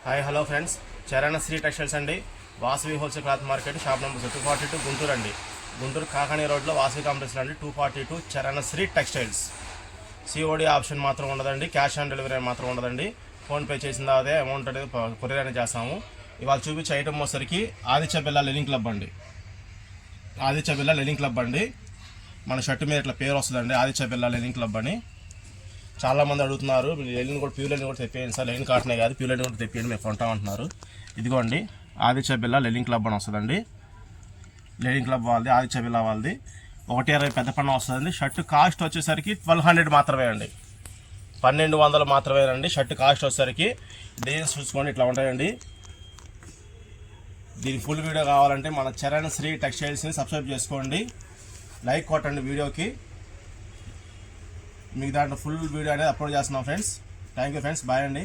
Hi hello friends, Charan Sri textiles అండి. Vasavi wholesale cloth market, shop number 242 Guntur అండి. గుంటూరు కాకాని రోడ్లో వాసవి కాంప్లెక్స్లో అండి 242 Charan Sri textiles. COD option మాత్రం ఉండదండి, క్యాష్ ఆన్ డెలివరీ మాత్రం ఉండదండి. ఫోన్పే చేసిన అదే అమౌంట్ అనేది కొరియర్ అనేది చేస్తాము. ఇవాళ చూపించే ఐటమ్ వచ్చేసరికి ఆదిత్య బిర్లా లెనిన్ క్లబ్ అండి. ఆదిత్య బిర్లా లెనిన్ క్లబ్ అండి. మన షర్ట్ మీద ఇట్లా పేరు వస్తుందండి, ఆదిత్య బిర్లా లెనిన్ క్లబ్ అని. చాలామంది అడుగుతున్నారు, లెనిన్ కూడా ప్యూర్ లెనిన్ కూడా తెప్పియండి సార్, లెనిన్ కాటనే కాదు ప్యూర్ లెనిన్ కూడా తెప్పియండి, మేము కొంటామంటున్నారు. ఇదిగోండి ఆదిత్య బిర్లా లెనిన్ క్లబ్ అని వస్తుందండి. లెనిన్ క్లబ్ వాళ్ళది, ఆదిత్య బిర్లా వాళ్ళది. 120 పెద్ద పన్ను వస్తుందండి. షర్ట్ కాస్ట్ వచ్చేసరికి 1200 మాత్రమే అండి, 1200 మాత్రమే అండి. షర్ట్ కాస్ట్ వచ్చేసరికి డిజైన్స్ చూసుకోండి ఇట్లా ఉంటాయండి. దీని ఫుల్ వీడియో కావాలంటే మన చరణ్ శ్రీ టెక్స్టైల్స్ని సబ్స్క్రైబ్ చేసుకోండి, లైక్ కొట్టండి వీడియోకి. మీకు దాంట్లో ఫుల్ వీడియో అనేది అప్లోడ్ చేస్తున్నాం friends. Thank you friends, bye అండి.